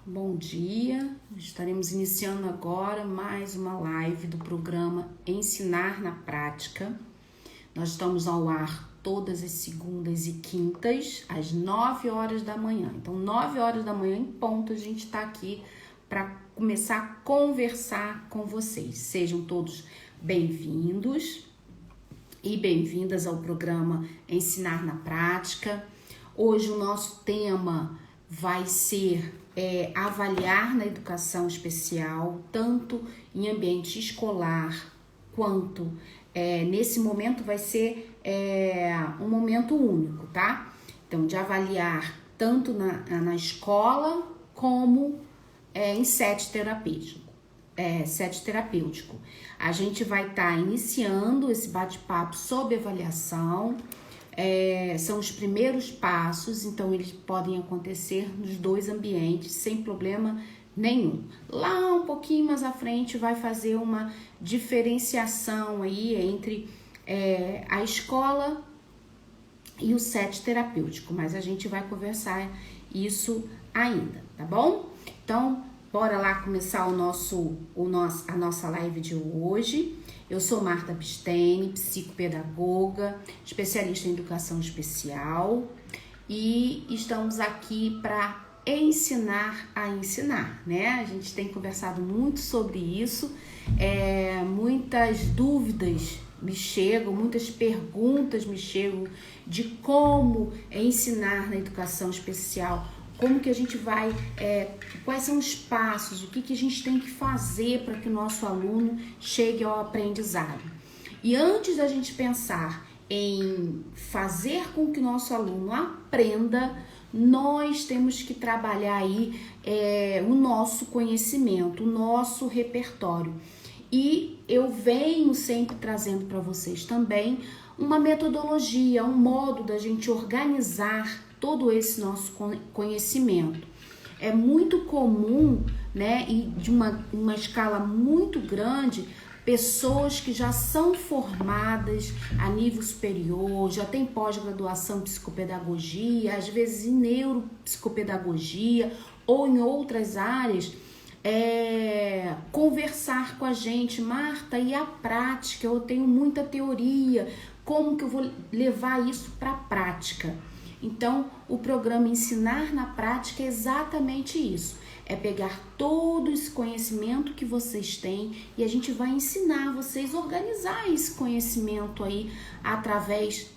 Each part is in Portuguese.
Bom dia, estaremos iniciando agora mais uma live do programa Ensinar na Prática. Nós estamos ao ar todas as segundas e quintas, às 9 horas da manhã. Então, 9 horas da manhã em ponto, a gente está aqui para começar a conversar com vocês. Sejam todos bem-vindos e bem-vindas ao programa Ensinar na Prática. Hoje o nosso tema vai ser avaliar na educação especial, tanto em ambiente escolar quanto nesse momento vai ser um momento único, tá? Então, de avaliar tanto na escola como em set terapêutico. A gente vai estar iniciando esse bate-papo sobre avaliação. São os primeiros passos, então eles podem acontecer nos dois ambientes sem problema nenhum. Lá um pouquinho mais à frente vai fazer uma diferenciação aí entre a escola e o set terapêutico, mas a gente vai conversar isso ainda, tá bom? Então, bora lá começar a nossa live de hoje. Eu sou Marta Pistene, psicopedagoga, especialista em educação especial e estamos aqui para ensinar a ensinar, né? A gente tem conversado muito sobre isso, muitas dúvidas me chegam, muitas perguntas me chegam de como ensinar na educação especial. Como que a gente vai, quais são os passos, o que a gente tem que fazer para que o nosso aluno chegue ao aprendizado. E antes da gente pensar em fazer com que o nosso aluno aprenda, nós temos que trabalhar aí o nosso conhecimento, o nosso repertório. E eu venho sempre trazendo para vocês também uma metodologia, um modo da gente organizar todo esse nosso conhecimento. É muito comum, né, e de uma escala muito grande, pessoas que já são formadas a nível superior, já têm pós-graduação em psicopedagogia, às vezes em neuropsicopedagogia ou em outras áreas, conversar com a gente, Marta, e a prática? Eu tenho muita teoria, como que eu vou levar isso para a prática? Então, o programa Ensinar na Prática é exatamente isso. É pegar todo esse conhecimento que vocês têm e a gente vai ensinar vocês a organizar esse conhecimento aí através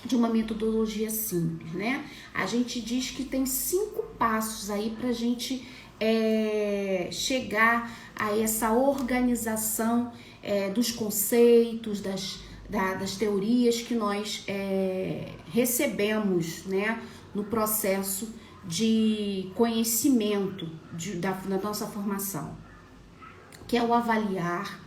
de uma metodologia simples, né? A gente diz que tem 5 passos aí para a gente chegar a essa organização dos conceitos, das teorias que nós recebemos, né, no processo de conhecimento da nossa formação, que é o avaliar,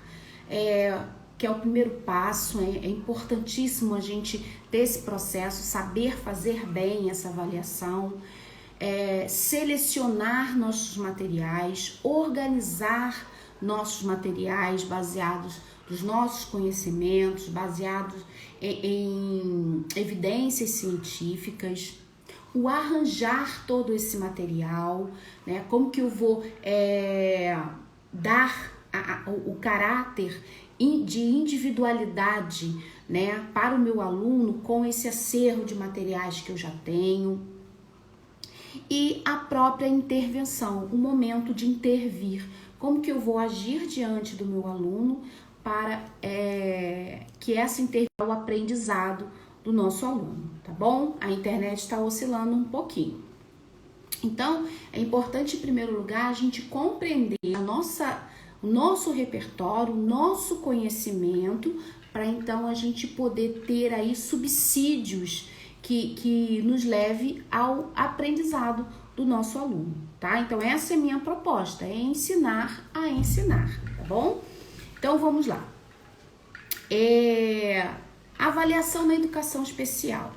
que é o primeiro passo. É importantíssimo a gente ter esse processo, saber fazer bem essa avaliação, selecionar nossos materiais, organizar nossos materiais baseados nos nossos conhecimentos, baseados em evidências científicas, o arranjar todo esse material, né? Como que eu vou dar o caráter de individualidade, né, para o meu aluno com esse acervo de materiais que eu já tenho. E a própria intervenção, o momento de intervir. Como que eu vou agir diante do meu aluno para que essa intervenção o aprendizado do nosso aluno, tá bom? A internet está oscilando um pouquinho. Então, é importante, em primeiro lugar, a gente compreender o nosso repertório, o nosso conhecimento, para então a gente poder ter aí subsídios que nos leve ao aprendizado do nosso aluno, tá? Então, essa é a minha proposta, é ensinar a ensinar, tá bom? Então, vamos lá. Avaliação na educação especial.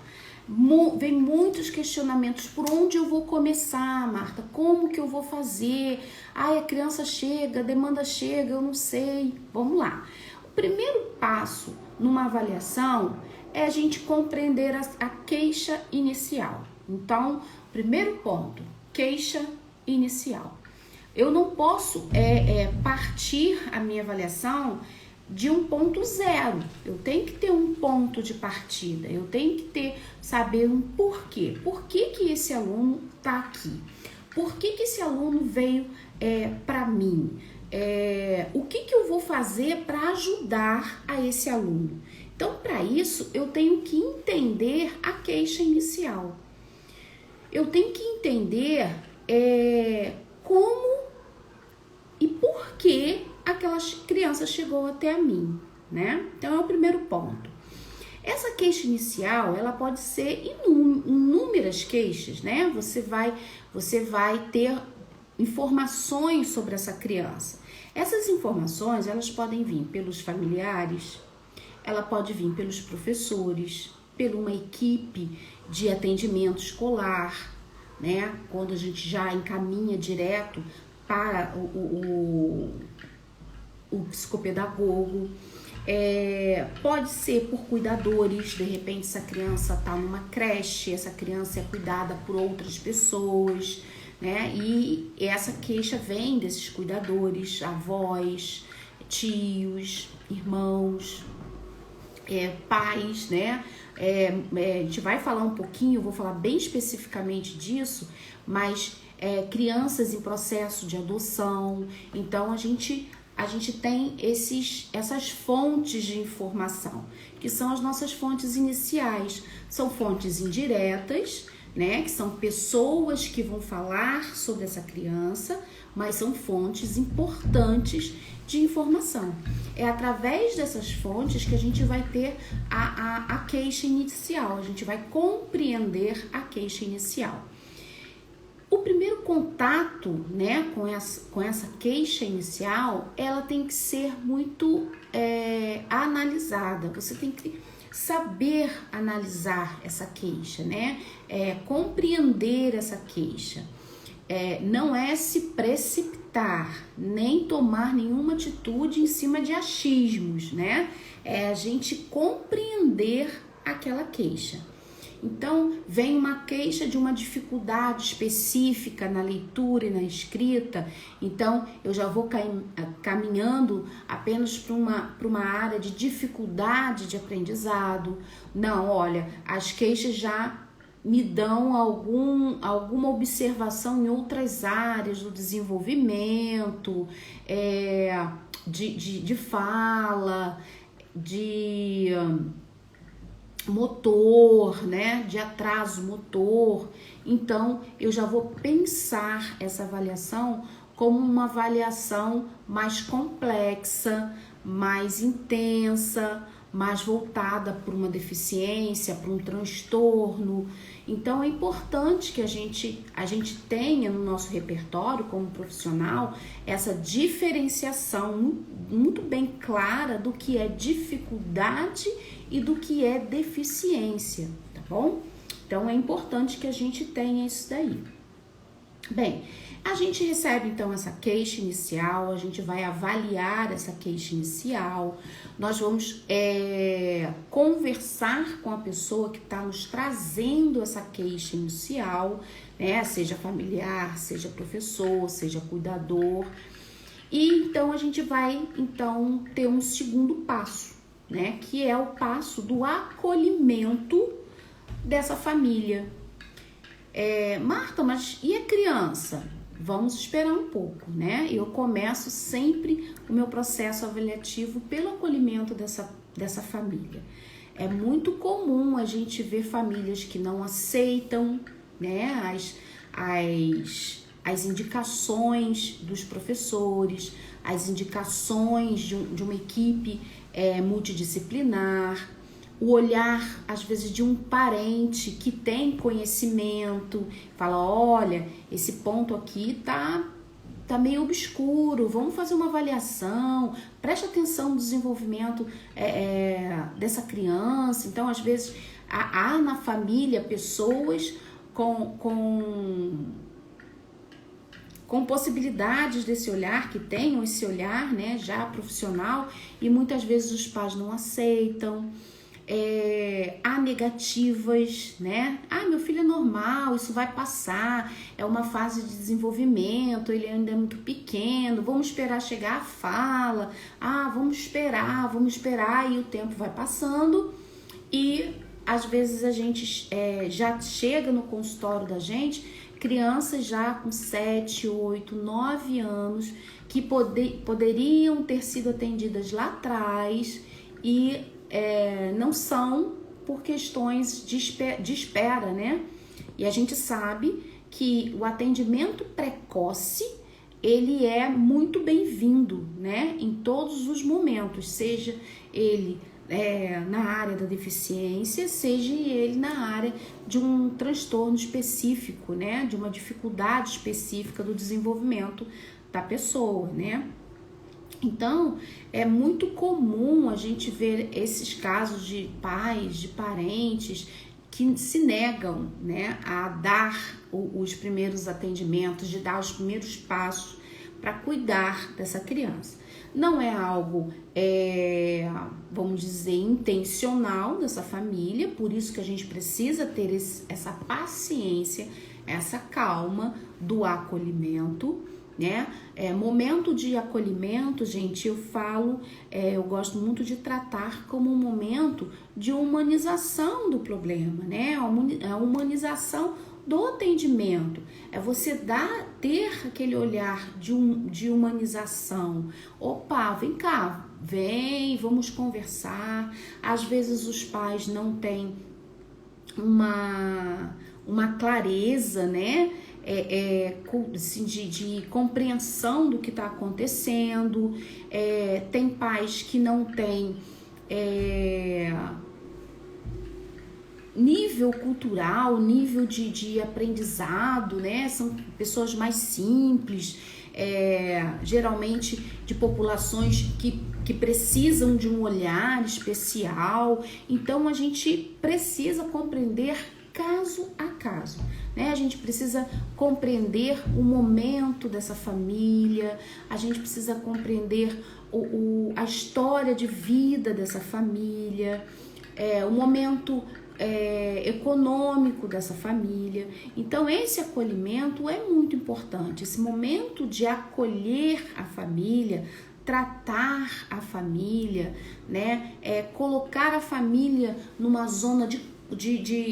Vem muitos questionamentos. Por onde eu vou começar, Marta? Como que eu vou fazer? A criança chega, a demanda chega, eu não sei. Vamos lá. primeiro passo numa avaliação é a gente compreender a queixa inicial. Então, primeiro ponto, queixa inicial. Eu não posso partir a minha avaliação de um ponto zero. Eu tenho que ter um ponto de partida. Eu tenho que saber um porquê. Por que esse aluno está aqui? Por que esse aluno veio para mim? O que eu vou fazer para ajudar a esse aluno? Então, para isso, eu tenho que entender a queixa inicial. Eu tenho que entender como e por que aquela criança chegou até a mim, né? Então, é o primeiro ponto. Essa queixa inicial, ela pode ser inúmeras queixas, né? Você vai ter informações sobre essa criança. Essas informações, elas podem vir pelos familiares, ela pode vir pelos professores, por uma equipe de atendimento escolar, né? Quando a gente já encaminha direto para o psicopedagogo. Pode ser por cuidadores, de repente essa criança está numa creche, essa criança é cuidada por outras pessoas, né? E essa queixa vem desses cuidadores, avós, tios, irmãos, pais, né? A gente vai falar um pouquinho, eu vou falar bem especificamente disso, mas crianças em processo de adoção. Então a gente tem essas fontes de informação, que são as nossas fontes iniciais. São fontes indiretas, né? Que são pessoas que vão falar sobre essa criança, mas são fontes importantes de informação. É através dessas fontes que a gente vai ter a queixa inicial, a gente vai compreender a queixa inicial. O primeiro contato, né, com essa queixa inicial, ela tem que ser muito analisada. Você tem que saber analisar essa queixa, né? Compreender essa queixa. Não é se precipitar, nem tomar nenhuma atitude em cima de achismos, né? É a gente compreender aquela queixa. Então, vem uma queixa de uma dificuldade específica na leitura e na escrita, então eu já vou caminhando apenas para uma área de dificuldade de aprendizado. Não, olha, as queixas já me dão alguma observação em outras áreas do desenvolvimento, de fala, de motor, né, de atraso motor. Então, eu já vou pensar essa avaliação como uma avaliação mais complexa, mais intensa, mais voltada para uma deficiência, para um transtorno. Então, é importante que a gente tenha no nosso repertório como profissional essa diferenciação muito bem clara do que é dificuldade e do que é deficiência, tá bom? Então, é importante que a gente tenha isso daí. Bem, a gente recebe então essa queixa inicial, a gente vai avaliar essa queixa inicial, nós vamos conversar com a pessoa que está nos trazendo essa queixa inicial, né? Seja familiar, seja professor, seja cuidador. E então a gente vai ter um segundo passo, né? Que é o passo do acolhimento dessa família. Marta, mas e a criança? Vamos esperar um pouco, né? Eu começo sempre o meu processo avaliativo pelo acolhimento dessa família. É muito comum a gente ver famílias que não aceitam, né, as indicações dos professores, as indicações de uma equipe multidisciplinar, o olhar, às vezes, de um parente que tem conhecimento, fala, olha, esse ponto aqui tá meio obscuro, vamos fazer uma avaliação, preste atenção no desenvolvimento dessa criança. Então, às vezes, há na família pessoas com com possibilidades desse olhar, que tenham esse olhar, né, já profissional, e muitas vezes os pais não aceitam. Há negativas, né? Meu filho é normal, isso vai passar, é uma fase de desenvolvimento, ele ainda é muito pequeno, vamos esperar chegar a fala, vamos esperar, e o tempo vai passando, e às vezes a gente já chega no consultório da gente, crianças já com 7, 8, 9 anos, que poderiam ter sido atendidas lá atrás, e não são por questões de espera, né? E a gente sabe que o atendimento precoce, ele é muito bem-vindo, né? Em todos os momentos, seja ele na área da deficiência, seja ele na área de um transtorno específico, né? De uma dificuldade específica do desenvolvimento da pessoa, né? Então, é muito comum a gente ver esses casos de pais, de parentes que se negam, né, a dar os primeiros atendimentos, de dar os primeiros passos para cuidar dessa criança. Não é algo, vamos dizer, intencional dessa família, por isso que a gente precisa ter essa paciência, essa calma do acolhimento, né? Momento de acolhimento, gente, eu gosto muito de tratar como um momento de humanização do problema, né? A humanização do atendimento, você ter aquele olhar de humanização. Opa, vem cá, vamos conversar. Às vezes os pais não têm uma clareza, né? Assim, de compreensão do que está acontecendo. Tem pais que não têm nível cultural, nível de aprendizado, né? São pessoas mais simples, geralmente de populações que precisam de um olhar especial. Então a gente precisa compreender caso a caso, né? A gente precisa compreender o momento dessa família, a gente precisa compreender a história de vida dessa família, o momento econômico dessa família. Então esse acolhimento é muito importante, esse momento de acolher a família, tratar a família, né? Colocar a família numa zona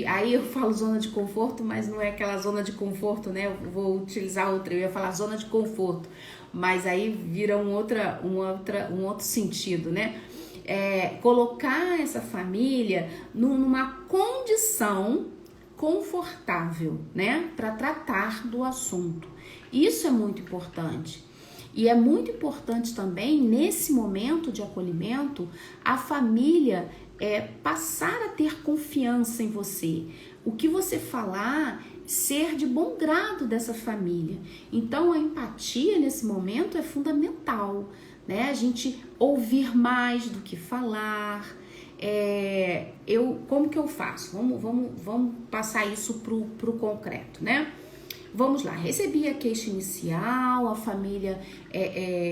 aí eu falo zona de conforto, mas não é aquela zona de conforto, né? Eu vou utilizar outra, eu ia falar zona de conforto, mas aí vira um outro sentido, né? Colocar essa família numa condição confortável, né? Para tratar do assunto. Isso é muito importante. E é muito importante também, nesse momento de acolhimento, a família passar a ter confiança em você. O que você falar, ser de bom grado dessa família. Então, a empatia nesse momento é fundamental, né? A gente ouvir mais do que falar. Como que eu faço? Vamos passar isso pro concreto, né? Vamos lá, recebi a queixa inicial, a família,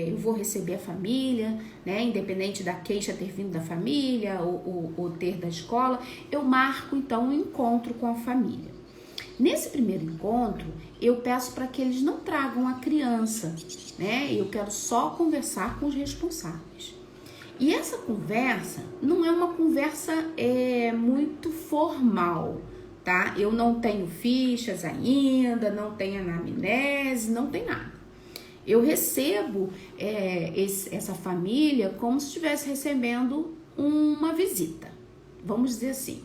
eu vou receber a família, né? Independente da queixa ter vindo da família ou ter da escola, eu marco então um encontro com a família. Nesse primeiro encontro, eu peço para que eles não tragam a criança, né? Eu quero só conversar com os responsáveis. E essa conversa não é uma conversa muito formal, tá? Eu não tenho fichas ainda, não tenho anamnese, não tem nada. Eu recebo essa família como se estivesse recebendo uma visita, vamos dizer assim.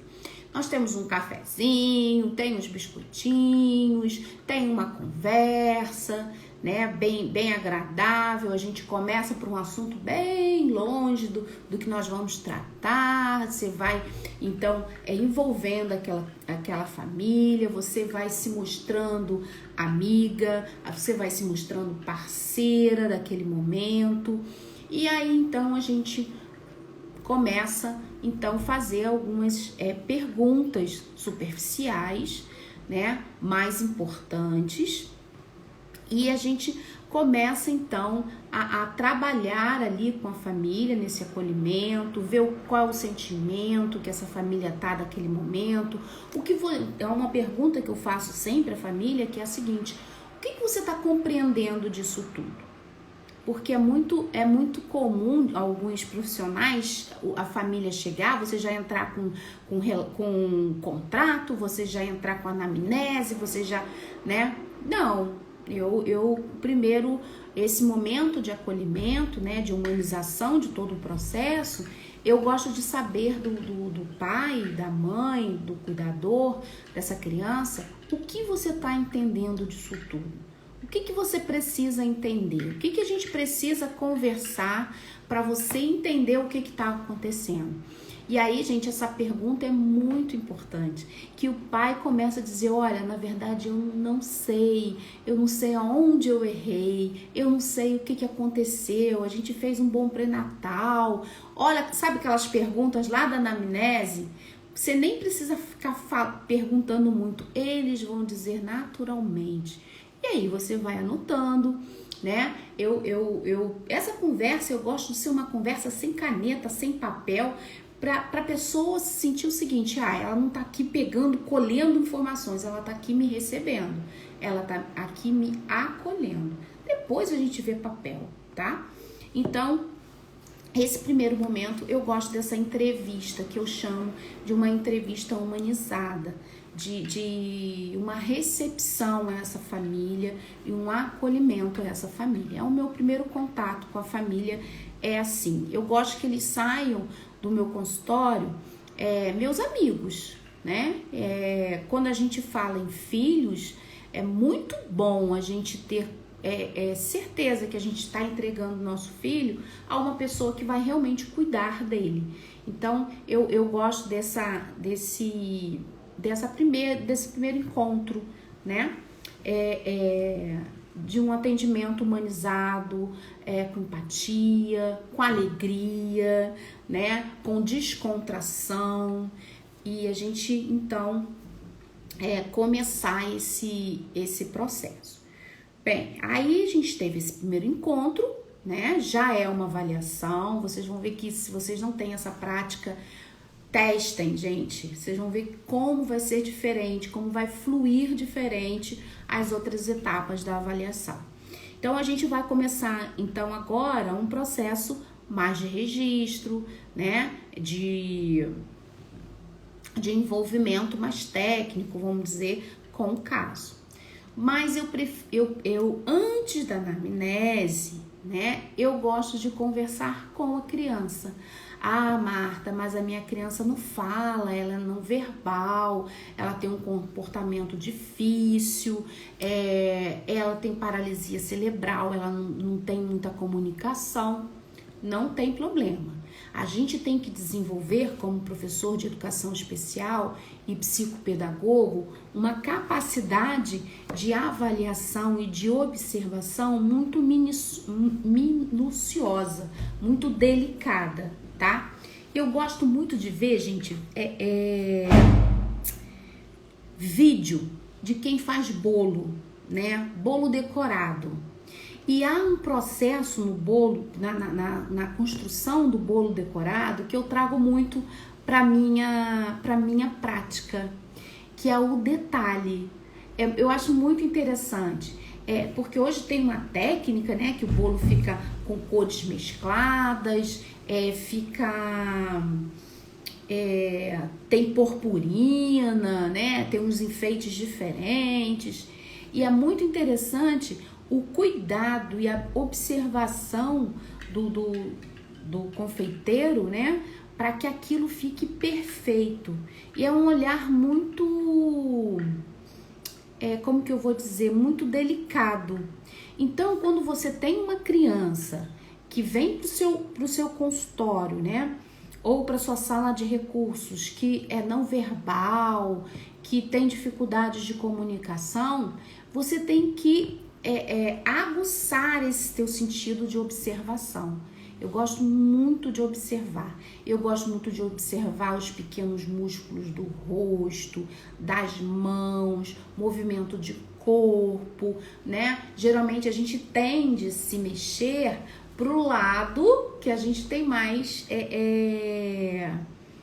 Nós temos um cafezinho, tem uns biscoitinhos, tem uma conversa, né, bem agradável. A gente começa por um assunto bem longe do que nós vamos tratar. Você vai, então, envolvendo aquela família, você vai se mostrando amiga, você vai se mostrando parceira daquele momento. E aí, então, a gente começa, então, fazer algumas perguntas superficiais, né, mais importantes. E a gente começa então a trabalhar ali com a família nesse acolhimento, ver qual é o sentimento que essa família tá naquele momento. É uma pergunta que eu faço sempre à família, que é a seguinte: o que você está compreendendo disso tudo? Porque é muito comum alguns profissionais, a família chegar, você já entrar com um contrato, você já entrar com anamnese, você já, né? Não, eu primeiro, esse momento de acolhimento, né, de humanização de todo o processo, eu gosto de saber do pai, da mãe, do cuidador dessa criança, o que você está entendendo disso tudo. O que você precisa entender? O que a gente precisa conversar para você entender o que está acontecendo? E aí, gente, essa pergunta é muito importante, que o pai começa a dizer: olha, na verdade eu não sei aonde eu errei, eu não sei o que aconteceu, a gente fez um bom pré-natal. Olha, sabe aquelas perguntas lá da anamnese? Você nem precisa ficar perguntando muito, eles vão dizer naturalmente. E aí você vai anotando, né? Essa conversa, eu gosto de ser uma conversa sem caneta, sem papel, para a pessoa sentir o seguinte: ela não tá aqui colhendo informações, ela tá aqui me recebendo, ela tá aqui me acolhendo. Depois a gente vê papel, tá? Então, esse primeiro momento, eu gosto dessa entrevista, que eu chamo de uma entrevista humanizada, de uma recepção a essa família e um acolhimento a essa família. É o meu primeiro contato com a família, é assim. Eu gosto que eles saiam do meu consultório, meus amigos, né? Quando a gente fala em filhos, é muito bom a gente ter certeza que a gente está entregando nosso filho a uma pessoa que vai realmente cuidar dele. Então, eu gosto desse primeiro encontro, né? De um atendimento humanizado, com empatia, com alegria, né? Com descontração, e a gente então começar esse processo. Bem, aí a gente teve esse primeiro encontro, né? Já é uma avaliação. Vocês vão ver que, se vocês não têm essa prática, testem, gente. Vocês vão ver como vai ser diferente, como vai fluir diferente as outras etapas da avaliação. Então, a gente vai começar, então, agora um processo mais de registro, né? De envolvimento mais técnico, vamos dizer, com o caso. Mas eu antes da anamnese, né, eu gosto de conversar com a criança. Marta, mas a minha criança não fala, ela é não verbal, ela tem um comportamento difícil, ela tem paralisia cerebral, ela não tem muita comunicação. Não tem problema. A gente tem que desenvolver, como professor de educação especial e psicopedagogo, uma capacidade de avaliação e de observação muito minuciosa, muito delicada, tá? Eu gosto muito de ver, gente, vídeo de quem faz bolo, né? Bolo decorado. E há um processo no bolo, na construção do bolo decorado, que eu trago muito para minha prática, que é o detalhe. Eu acho muito interessante, porque hoje tem uma técnica, né, que o bolo fica com cores mescladas, tem purpurina, né, tem uns enfeites diferentes, e é muito interessante o cuidado e a observação do confeiteiro, né, para que aquilo fique perfeito. E é um olhar muito, como que eu vou dizer, muito delicado. Então, quando você tem uma criança que vem pro seu consultório, né, ou para sua sala de recursos, que é não verbal, que tem dificuldades de comunicação, você tem que aguçar esse teu sentido de observação. Eu gosto muito de observar. Eu gosto muito de observar os pequenos músculos do rosto, das mãos, movimento de corpo, né? Geralmente a gente tende a se mexer pro lado que a gente tem mais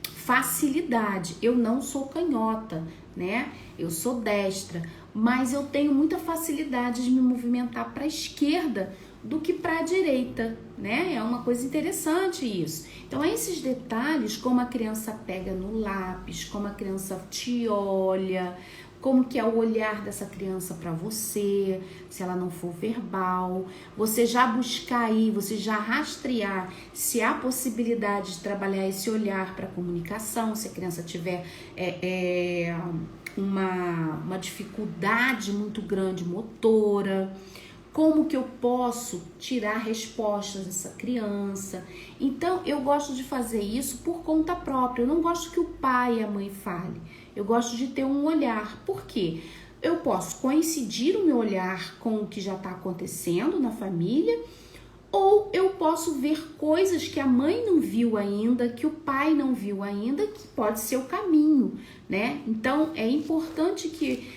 facilidade. Eu não sou canhota, né? Eu sou destra, mas eu tenho muita facilidade de me movimentar para a esquerda do que para a direita, né? É uma coisa interessante isso. Então, esses detalhes, como a criança pega no lápis, como a criança te olha, como que é o olhar dessa criança para você, se ela não for verbal, você já buscar aí, você já rastrear se há possibilidade de trabalhar esse olhar para comunicação, se a criança tiver uma dificuldade muito grande motora, como que eu posso tirar respostas dessa criança. Então, eu gosto de fazer isso por conta própria. Eu não gosto que o pai e a mãe falem. Eu gosto de ter um olhar. Por quê? Eu posso coincidir o meu olhar com o que já está acontecendo na família, ou eu posso ver coisas que a mãe não viu ainda, que o pai não viu ainda, que pode ser o caminho, né? Então, é importante que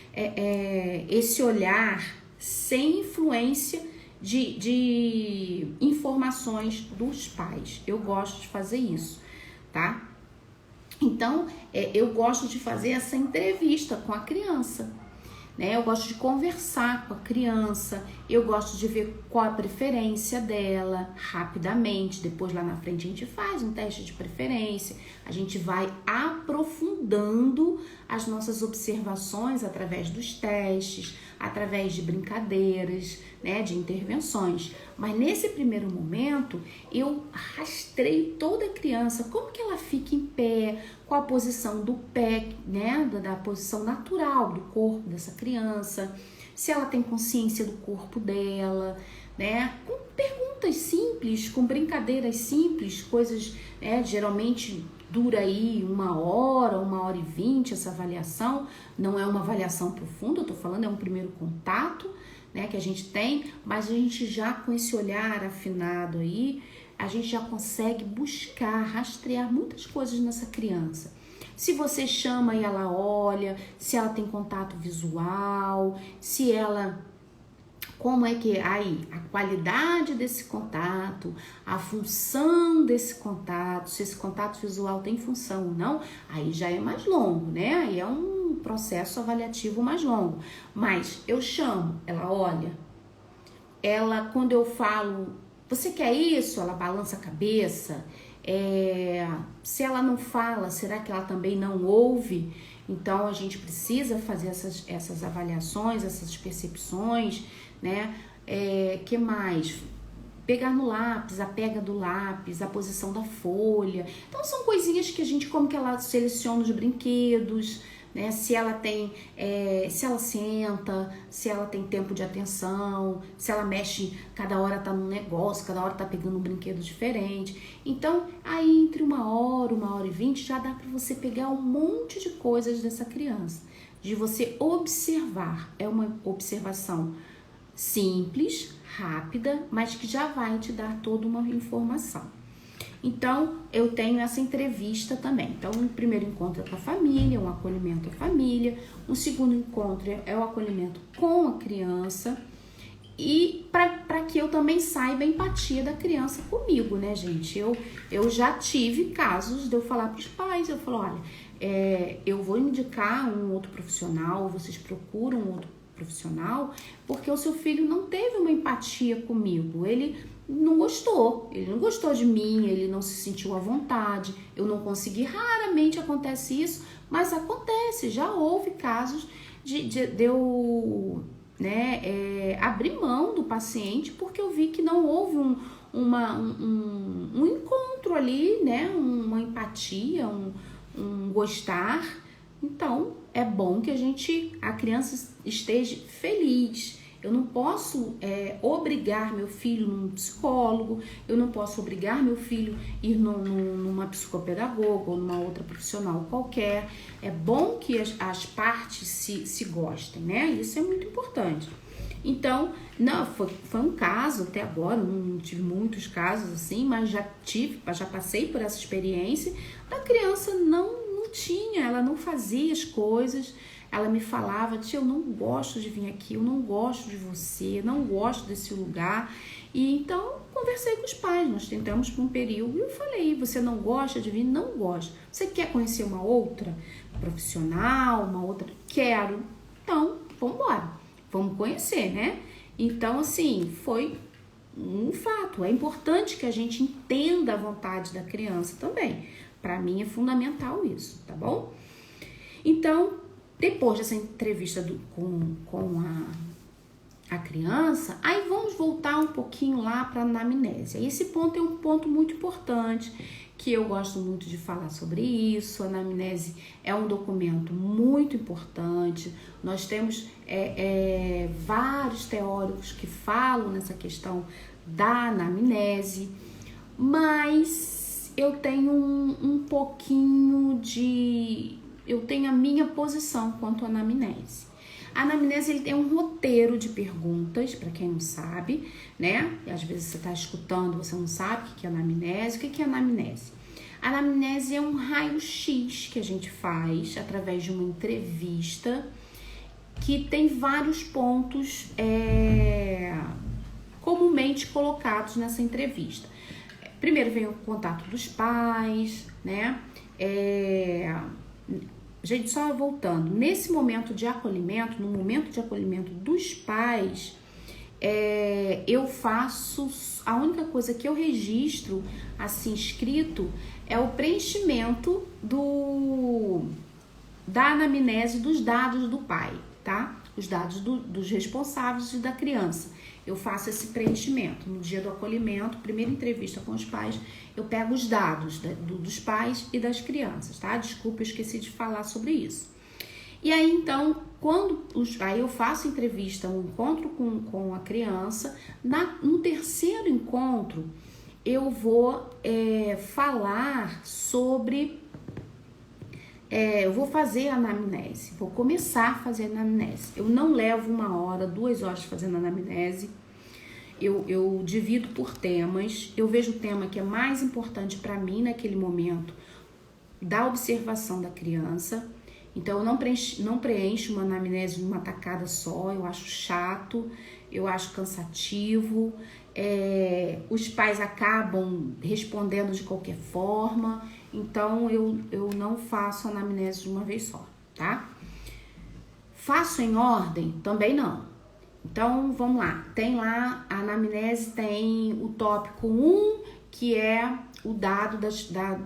esse olhar sem influência de informações dos pais. Eu gosto de fazer isso, tá? Então, eu gosto de fazer essa entrevista com a criança, né? Eu gosto de conversar com a criança, eu gosto de ver qual a preferência dela rapidamente. Depois, lá na frente, a gente faz um teste de preferência, a gente vai aprofundando as nossas observações através dos testes, através de brincadeiras, né, de intervenções. Mas nesse primeiro momento, eu rastreio toda a criança, como que ela fica em pé, qual a posição do pé, né, da posição natural do corpo dessa criança, se ela tem consciência do corpo dela, né, com perguntas simples, com brincadeiras simples, coisas, né, geralmente dura aí 1 hora, 1h20 essa avaliação. Não é uma avaliação profunda, eu tô falando, é um primeiro contato, né, que a gente tem, mas a gente já com esse olhar afinado aí, a gente já consegue buscar, rastrear muitas coisas nessa criança. Se você chama e ela olha, se ela tem contato visual, se ela... Como é que aí a qualidade desse contato, a função desse contato, se esse contato visual tem função ou não, aí já é mais longo, né? Aí é um processo avaliativo mais longo. Mas eu chamo, ela olha, ela, quando eu falo, você quer isso? Ela balança a cabeça. Se ela não fala, será que ela também não ouve? Então a gente precisa fazer essas avaliações, essas percepções, né? Que mais? Pegar no lápis, a pega do lápis, a posição da folha. Então são coisinhas que a gente, como que ela seleciona os brinquedos, né? Se ela tem, se ela senta, se ela tem tempo de atenção, se ela mexe, cada hora tá num negócio, cada hora tá pegando um brinquedo diferente. Então, aí entre 1 hora, 1h20, já dá para você pegar um monte de coisas dessa criança, de você observar. É uma observação simples, rápida, mas que já vai te dar toda uma informação. Então, eu tenho essa entrevista também. Então, um primeiro encontro é com a família, um acolhimento à família. Um segundo encontro é o acolhimento com a criança. E para que eu também saiba a empatia da criança comigo, né, gente? Eu já tive casos de eu falar para os pais, eu falo, olha, eu vou indicar um outro profissional, vocês procuram um outro profissional, porque o seu filho não teve uma empatia comigo, ele não gostou de mim, ele não se sentiu à vontade, eu não consegui, raramente acontece isso, mas acontece, já houve casos de eu, né, abrir mão do paciente, porque eu vi que não houve um encontro ali, né, uma empatia, um gostar. Então, é bom que a criança esteja feliz. Eu não posso obrigar meu filho num psicólogo, eu não posso obrigar meu filho a ir numa psicopedagoga ou numa outra profissional qualquer. É bom que as partes se gostem, né? Isso é muito importante. Então, não, foi um caso até agora, não tive muitos casos assim, mas já passei por essa experiência da criança ela não fazia as coisas, ela me falava: tia, eu não gosto de vir aqui, eu não gosto de você, não gosto desse lugar. E então conversei com os pais, nós tentamos por um período e eu falei: você não gosta de vir? Não gosto. Você quer conhecer uma outra profissional, uma outra? Quero. Então, vamos embora, vamos conhecer, né? Então, assim, foi um fato. É importante que a gente entenda a vontade da criança também. Para mim é fundamental isso, tá bom? Então, depois dessa entrevista com a criança, aí vamos voltar um pouquinho lá para a anamnese. Esse ponto é um ponto muito importante, que eu gosto muito de falar sobre isso. A anamnese é um documento muito importante. Nós temos vários teóricos que falam nessa questão da anamnese, mas eu tenho um pouquinho de... eu tenho a minha posição quanto à anamnese. A anamnese, ele tem um roteiro de perguntas, para quem não sabe, né? E às vezes você está escutando, você não sabe o que é anamnese. O que é anamnese? A anamnese é um raio-x que a gente faz através de uma entrevista que tem vários pontos comumente colocados nessa entrevista. Primeiro vem o contato dos pais, né? Gente, só voltando, nesse momento de acolhimento, no momento de acolhimento dos pais, eu faço, a única coisa que eu registro, assim, escrito, é o preenchimento da anamnese dos dados do pai, tá? Os dados dos responsáveis e da criança. Eu faço esse preenchimento. No dia do acolhimento, primeira entrevista com os pais, eu pego os dados dos pais e das crianças, tá? Desculpa, eu esqueci de falar sobre isso. E aí, então, aí eu faço entrevista, um encontro com a criança. No terceiro encontro, eu vou falar sobre... eu vou fazer a anamnese, vou começar a fazer a anamnese. Eu não levo 1 hora, 2 horas fazendo a anamnese. Eu divido por temas. Eu vejo o tema que é mais importante para mim naquele momento, da observação da criança. Então, eu não preencho uma anamnese numa tacada só. Eu acho chato, eu acho cansativo. Os pais acabam respondendo de qualquer forma. Então, eu não faço anamnese de uma vez só, tá? Faço em ordem? Também não. Então, vamos lá. Tem lá, a anamnese tem o tópico 1, que é o dado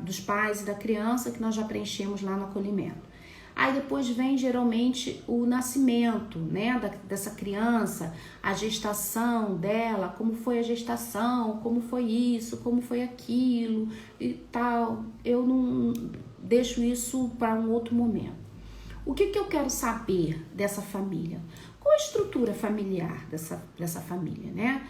dos pais e da criança, que nós já preenchemos lá no acolhimento. Aí depois vem, geralmente, o nascimento, né, dessa criança, a gestação dela, como foi a gestação, como foi isso, como foi aquilo e tal. Eu não deixo isso para um outro momento. O que eu quero saber dessa família? Qual a estrutura familiar dessa família, né?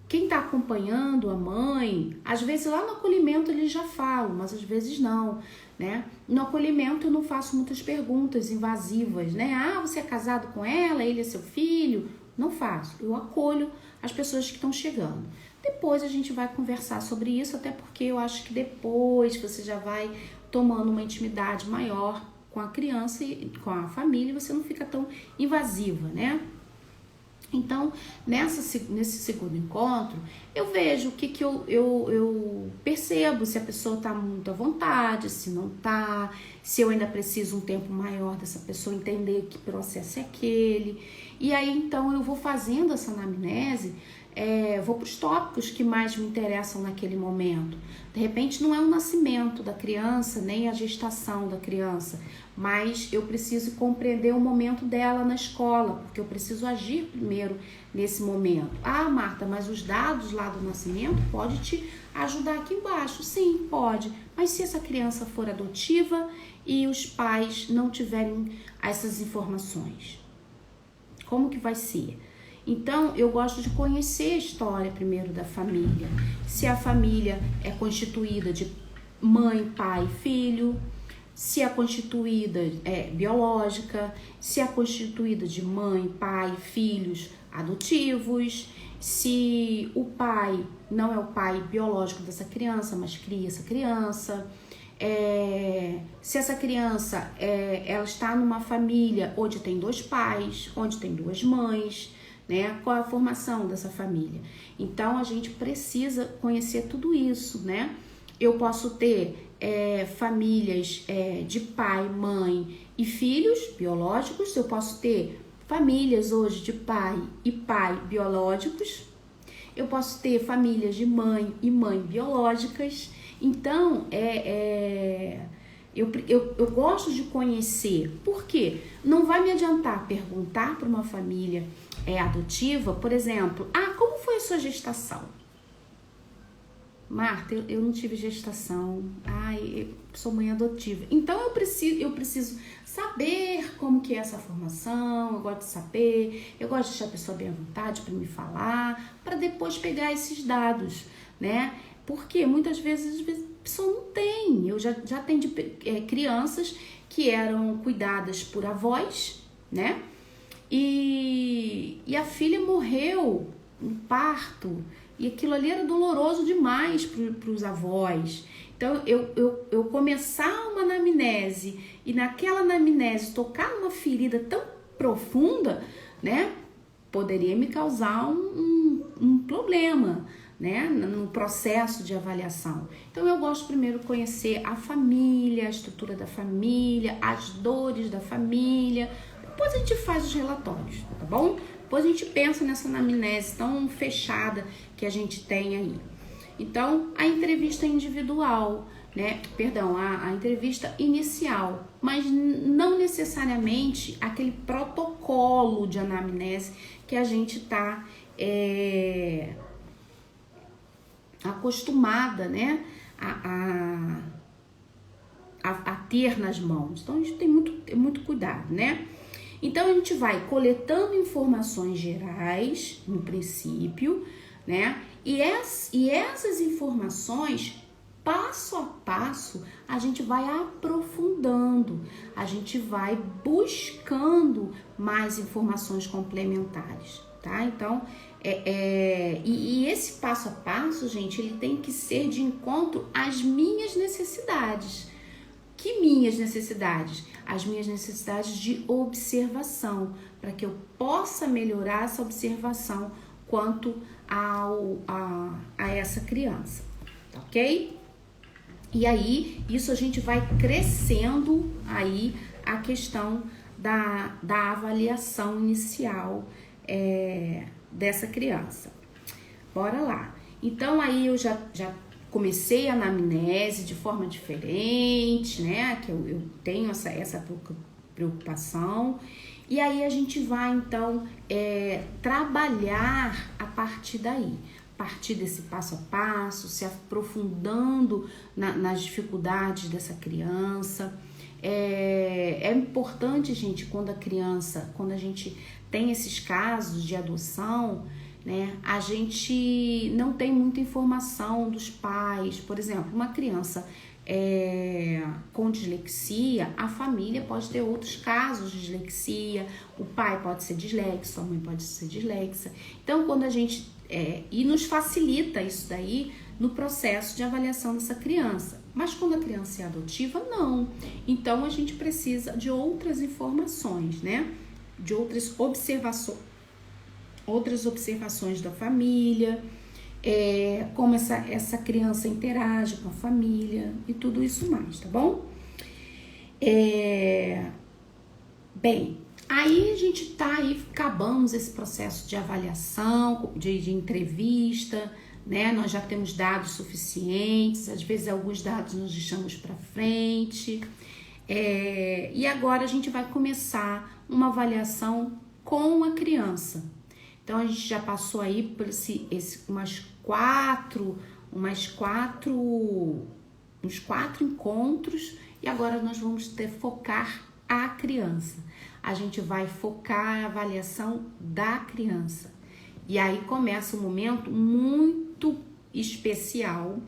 Quem está acompanhando a mãe, às vezes lá no acolhimento eles já falam, mas às vezes não, né? No acolhimento eu não faço muitas perguntas invasivas, né? Ah, você é casado com ela, ele é seu filho? Não faço, eu acolho as pessoas que estão chegando. Depois a gente vai conversar sobre isso, até porque eu acho que depois você já vai tomando uma intimidade maior com a criança e com a família, você não fica tão invasiva, né? Então, nesse segundo encontro, eu vejo o que eu percebo, se a pessoa está muito à vontade, se não está, se eu ainda preciso um tempo maior dessa pessoa entender que processo é aquele. E aí, então, eu vou fazendo essa anamnese, vou para os tópicos que mais me interessam naquele momento. De repente, não é o nascimento da criança, nem a gestação da criança, mas eu preciso compreender o momento dela na escola, porque eu preciso agir primeiro nesse momento. Ah, Marta, mas os dados lá do nascimento pode te ajudar aqui embaixo. Sim, pode. Mas se essa criança for adotiva e os pais não tiverem essas informações, como que vai ser? Então, eu gosto de conhecer a história primeiro da família. Se a família é constituída de mãe, pai, filho, se é constituída biológica, se é constituída de mãe, pai, filhos adotivos, se o pai não é o pai biológico dessa criança, mas cria essa criança, Se essa criança ela está numa família onde tem 2 pais, onde tem 2 mães, né? Qual é a formação dessa família? Então, a gente precisa conhecer tudo isso, né? Eu posso ter famílias de pai, mãe e filhos biológicos, eu posso ter famílias hoje de pai e pai biológicos, eu posso ter famílias de mãe e mãe biológicas. Então, eu gosto de conhecer, porque não vai me adiantar perguntar para uma família adotiva, por exemplo, como foi a sua gestação? Marta, eu não tive gestação, eu sou mãe adotiva. Então, eu preciso saber como que é essa formação, eu gosto de saber, eu gosto de deixar a pessoa bem à vontade para me falar, para depois pegar esses dados, né? Porque muitas vezes a pessoa não tem. Eu já atendi crianças que eram cuidadas por avós, né? E a filha morreu no parto. E aquilo ali era doloroso demais para os avós. Então, eu começar uma anamnese e naquela anamnese tocar numa ferida tão profunda, né? Poderia me causar um problema, né? No processo de avaliação. Então, eu gosto primeiro de conhecer a família, a estrutura da família, as dores da família. Depois a gente faz os relatórios, tá bom? Depois a gente pensa nessa anamnese tão fechada que a gente tem aí. Então, a entrevista individual, né? Perdão, a entrevista inicial, mas não necessariamente aquele protocolo de anamnese que a gente está acostumada, né? A ter nas mãos. Então, a gente tem muito cuidado, né? Então, a gente vai coletando informações gerais, no princípio, né? E essas informações, passo a passo, a gente vai aprofundando, a gente vai buscando mais informações complementares, tá? Então, e esse passo a passo, gente, ele tem que ser de encontro às minhas necessidades. Que minhas necessidades? As minhas necessidades de observação, para que eu possa melhorar essa observação quanto a essa criança, ok? E aí, isso a gente vai crescendo aí a questão da avaliação inicial dessa criança. Bora lá. Então, aí eu já comecei a anamnese de forma diferente, né? Que eu tenho essa preocupação. E aí a gente vai, então, trabalhar a partir daí. A partir desse passo a passo, se aprofundando nas dificuldades dessa criança. É importante, gente, quando a gente tem esses casos de adoção, né, a gente não tem muita informação dos pais. Por exemplo, uma criança com dislexia, a família pode ter outros casos de dislexia, o pai pode ser dislexo, a mãe pode ser dislexa. Então, quando a gente... e nos facilita isso daí no processo de avaliação dessa criança. Mas quando a criança é adotiva, não. Então, a gente precisa de outras informações, né? De outras observações da família, como essa criança interage com a família e tudo isso mais, tá bom? Bem, aí a gente acabamos esse processo de avaliação, de entrevista, né? Nós já temos dados suficientes, às vezes alguns dados nós deixamos para frente, e agora a gente vai começar uma avaliação com a criança. Então, a gente já passou aí por uns quatro encontros e agora nós vamos focar a criança. A gente vai focar a avaliação da criança. E aí começa um momento muito especial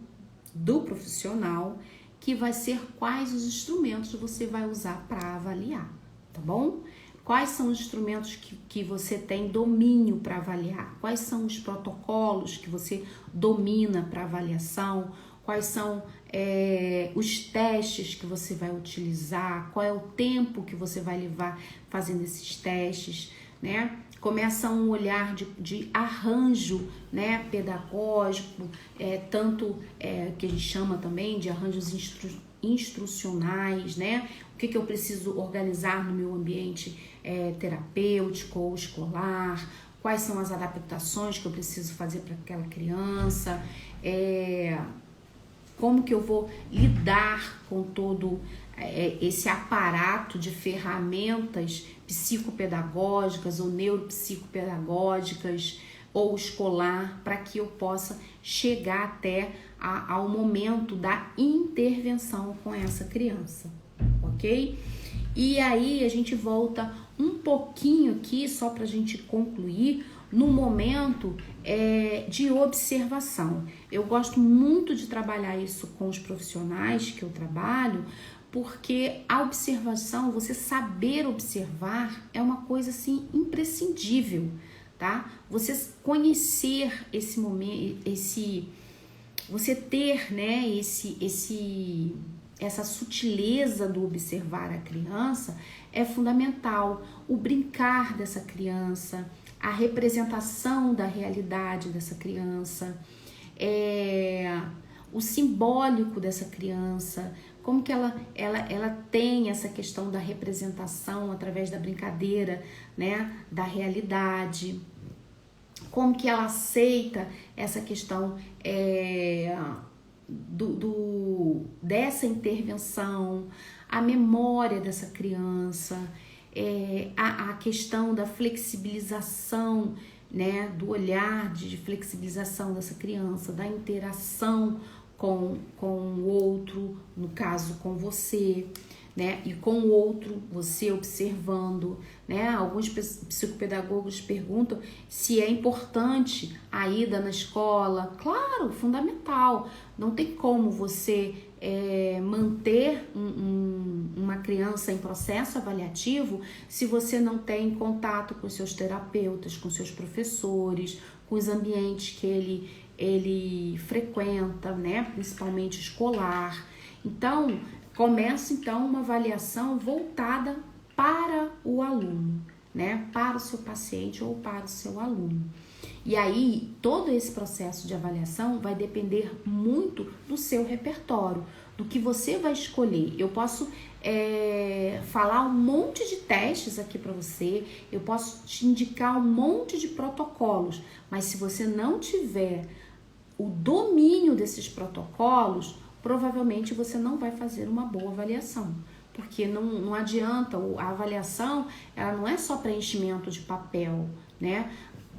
do profissional, que vai ser quais os instrumentos você vai usar para avaliar, tá bom? Quais são os instrumentos que você tem domínio para avaliar? Quais são os protocolos que você domina para avaliação? Quais são os testes que você vai utilizar, qual é o tempo que você vai levar fazendo esses testes, né? Começa um olhar de arranjo, né, pedagógico, tanto que a gente chama também de arranjos instrucionais, né? O que eu preciso organizar no meu ambiente terapêutico ou escolar, quais são as adaptações que eu preciso fazer para aquela criança, como que eu vou lidar com todo esse aparato de ferramentas psicopedagógicas ou neuropsicopedagógicas ou escolar, para que eu possa chegar até ao momento da intervenção com essa criança, ok? E aí a gente volta um pouquinho aqui, só para a gente concluir, no momento de observação. Eu gosto muito de trabalhar isso com os profissionais que eu trabalho, porque a observação, você saber observar, é uma coisa assim imprescindível, tá? Você conhecer esse momento, você ter, né, essa sutileza do observar a criança é fundamental. O brincar dessa criança, a representação da realidade dessa criança, o simbólico dessa criança, como que ela tem essa questão da representação através da brincadeira, né, da realidade, como que ela aceita essa questão dessa intervenção, a memória dessa criança, a questão da flexibilização, né, do olhar de flexibilização dessa criança, da interação com o outro, no caso com você, né, e com o outro, você observando, né? Alguns psicopedagogos perguntam se é importante a ida na escola. Claro, fundamental. Não tem como você manter uma criança em processo avaliativo se você não tem contato com seus terapeutas, com seus professores, com os ambientes que ele frequenta, né? Principalmente escolar. Então, começa então uma avaliação voltada para o aluno, né? Para o seu paciente ou para o seu aluno. E aí, todo esse processo de avaliação vai depender muito do seu repertório, do que você vai escolher. Eu posso falar um monte de testes aqui para você, eu posso te indicar um monte de protocolos, mas se você não tiver o domínio desses protocolos, provavelmente você não vai fazer uma boa avaliação, porque não adianta, a avaliação ela não é só preenchimento de papel, né?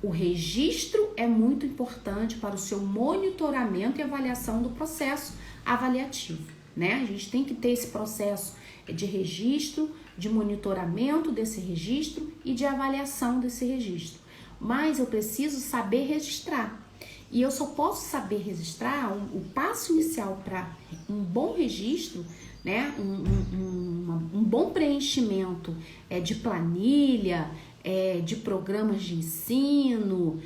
O registro é muito importante para o seu monitoramento e avaliação do processo avaliativo, né? A gente tem que ter esse processo de registro, de monitoramento desse registro e de avaliação desse registro, mas eu preciso saber registrar. E eu só posso saber registrar, o passo inicial para um bom registro, né, um bom preenchimento de planilha, de programas de ensino,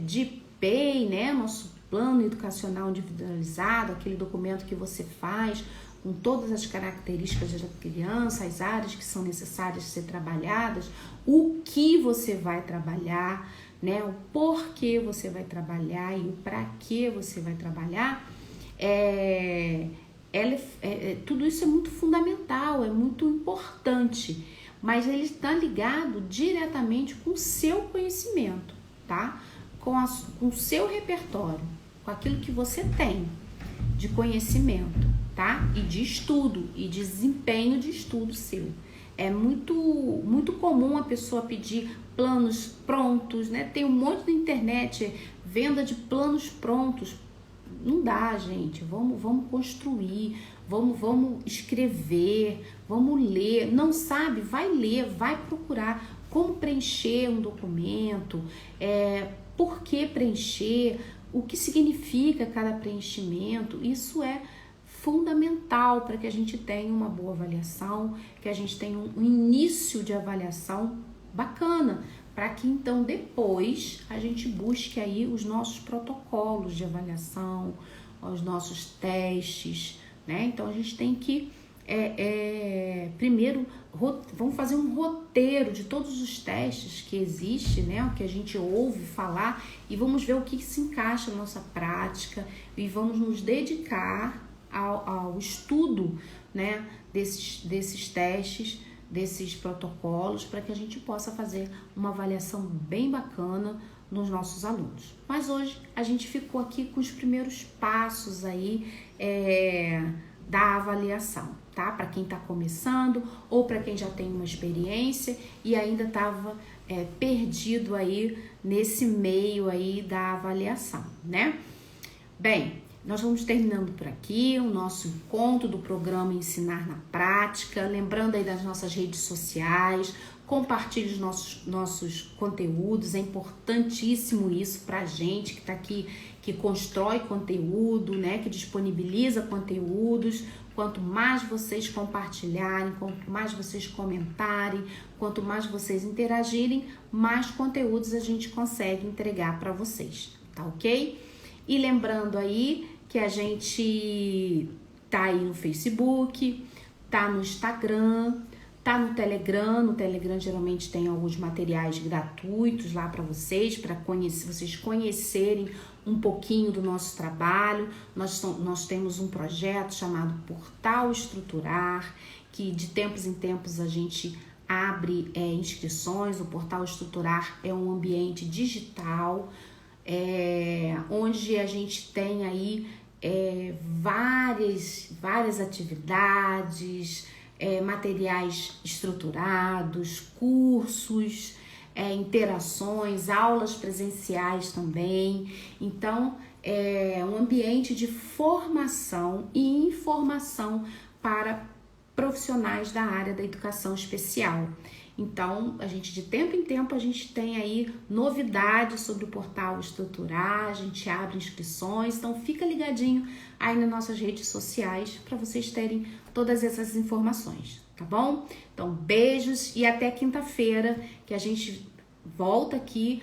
de PEI, né, nosso plano educacional individualizado, aquele documento que você faz com todas as características da criança, as áreas que são necessárias ser trabalhadas, o que você vai trabalhar, né, o porquê você vai trabalhar e o para que você vai trabalhar, tudo isso é muito fundamental, é muito importante, mas ele está ligado diretamente com o seu conhecimento, tá? Com o seu repertório, com aquilo que você tem de conhecimento, tá? E de estudo, e de desempenho de estudo seu. É muito comum a pessoa pedir planos prontos, né? Tem um monte na internet, venda de planos prontos. Não dá, gente. Vamos construir, vamos escrever, vamos ler. Não sabe? Vai ler, vai procurar como preencher um documento, por que preencher, o que significa cada preenchimento. Isso é fundamental para que a gente tenha uma boa avaliação, que a gente tenha um início de avaliação bacana, para que então depois a gente busque aí os nossos protocolos de avaliação, aos nossos testes, né? Então a gente tem que primeiro vamos fazer um roteiro de todos os testes que existe, né? O que a gente ouve falar, e vamos ver o que se encaixa na nossa prática e vamos nos dedicar ao estudo, né? desses testes, desses protocolos, para que a gente possa fazer uma avaliação bem bacana nos nossos alunos. Mas hoje a gente ficou aqui com os primeiros passos aí da avaliação, tá? Para quem está começando ou para quem já tem uma experiência e ainda estava perdido aí nesse meio aí da avaliação, né? Bem, nós vamos terminando por aqui o nosso encontro do programa Ensinar na Prática. Lembrando aí das nossas redes sociais, compartilhe os nossos conteúdos, é importantíssimo isso pra gente que tá aqui, que constrói conteúdo, né, que disponibiliza conteúdos. Quanto mais vocês compartilharem, quanto mais vocês comentarem, quanto mais vocês interagirem, mais conteúdos a gente consegue entregar para vocês, tá ok? E lembrando aí que a gente tá aí no Facebook, tá no Instagram, tá no Telegram. No Telegram geralmente tem alguns materiais gratuitos lá para vocês conhecerem um pouquinho do nosso trabalho. Nós temos um projeto chamado Portal Estruturar, que de tempos em tempos a gente abre inscrições. O Portal Estruturar é um ambiente digital, onde a gente tem aí várias atividades, materiais estruturados, cursos, interações, aulas presenciais também. Então, é um ambiente de formação e informação para profissionais da área da educação especial. Então, de tempo em tempo, a gente tem aí novidades sobre o Portal Estruturar, a gente abre inscrições, então fica ligadinho aí nas nossas redes sociais para vocês terem todas essas informações, tá bom? Então, beijos e até quinta-feira, que a gente volta aqui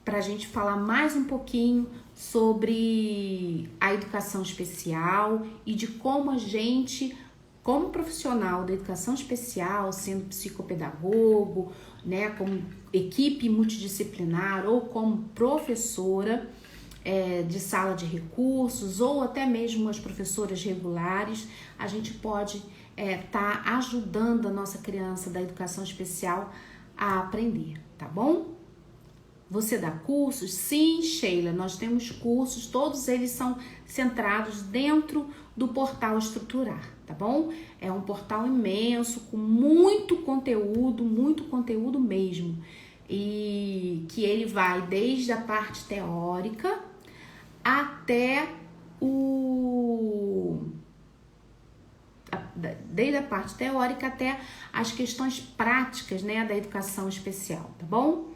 para a gente falar mais um pouquinho sobre a educação especial e de como a gente, como profissional da educação especial, sendo psicopedagogo, né, como equipe multidisciplinar ou como professora de sala de recursos ou até mesmo as professoras regulares, a gente pode tá ajudando a nossa criança da educação especial a aprender, tá bom? Você dá cursos? Sim, Sheila, nós temos cursos, todos eles são centrados dentro do Portal Estruturar, tá bom? É um portal imenso, com muito conteúdo mesmo. E que ele vai desde a parte teórica até as questões práticas, né, da educação especial, tá bom?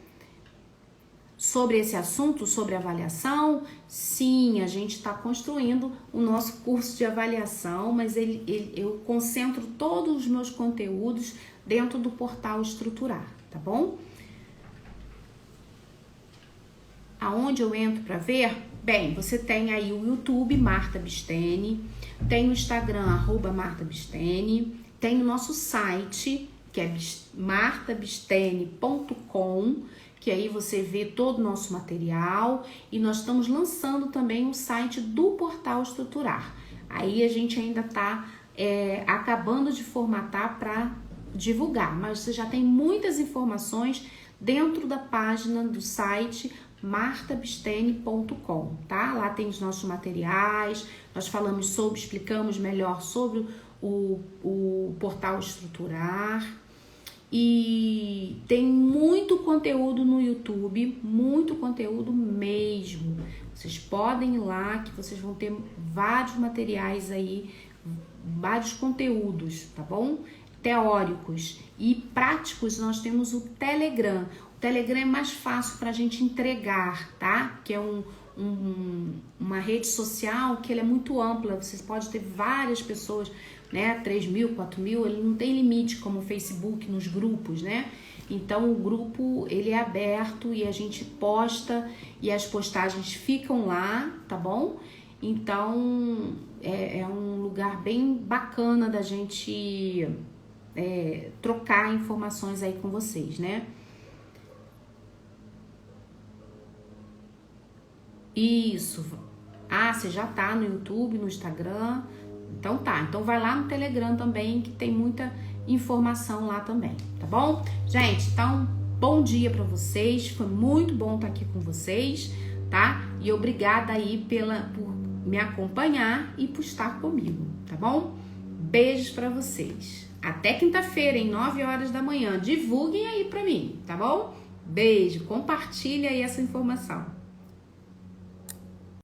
Sobre esse assunto, sobre avaliação, sim, a gente está construindo o nosso curso de avaliação, mas eu concentro todos os meus conteúdos dentro do Portal Estruturar, tá bom? Aonde eu entro para ver? Bem, você tem aí o YouTube, Marta Bistene, tem o Instagram, @martabistene, tem o nosso site, que é martabistene.com, que aí você vê todo o nosso material, e nós estamos lançando também o site do Portal Estruturar. Aí a gente ainda está acabando de formatar para divulgar, mas você já tem muitas informações dentro da página do site martabistene.com, tá? Lá tem os nossos materiais, nós explicamos melhor sobre o Portal Estruturar. E tem muito conteúdo no YouTube, muito conteúdo mesmo. Vocês podem ir lá que vocês vão ter vários materiais aí, vários conteúdos, tá bom? Teóricos e práticos. Nós temos o Telegram. O Telegram é mais fácil para a gente entregar, tá? Que é uma rede social que ela é muito ampla. Vocês podem ter várias pessoas, né, 3.000, 4.000, ele não tem limite como o Facebook nos grupos, né? Então o grupo ele é aberto e a gente posta e as postagens ficam lá, tá bom? Então, é um lugar bem bacana da gente trocar informações aí com vocês, né? Isso. Ah, você já tá no YouTube, no Instagram. Então tá. Então vai lá no Telegram também, que tem muita informação lá também, tá bom? Gente, então, bom dia pra vocês. Foi muito bom estar aqui com vocês, tá? E obrigada aí por me acompanhar e por estar comigo, tá bom? Beijos pra vocês. Até quinta-feira, em 9 horas da manhã. Divulguem aí pra mim, tá bom? Beijo. Compartilha aí essa informação.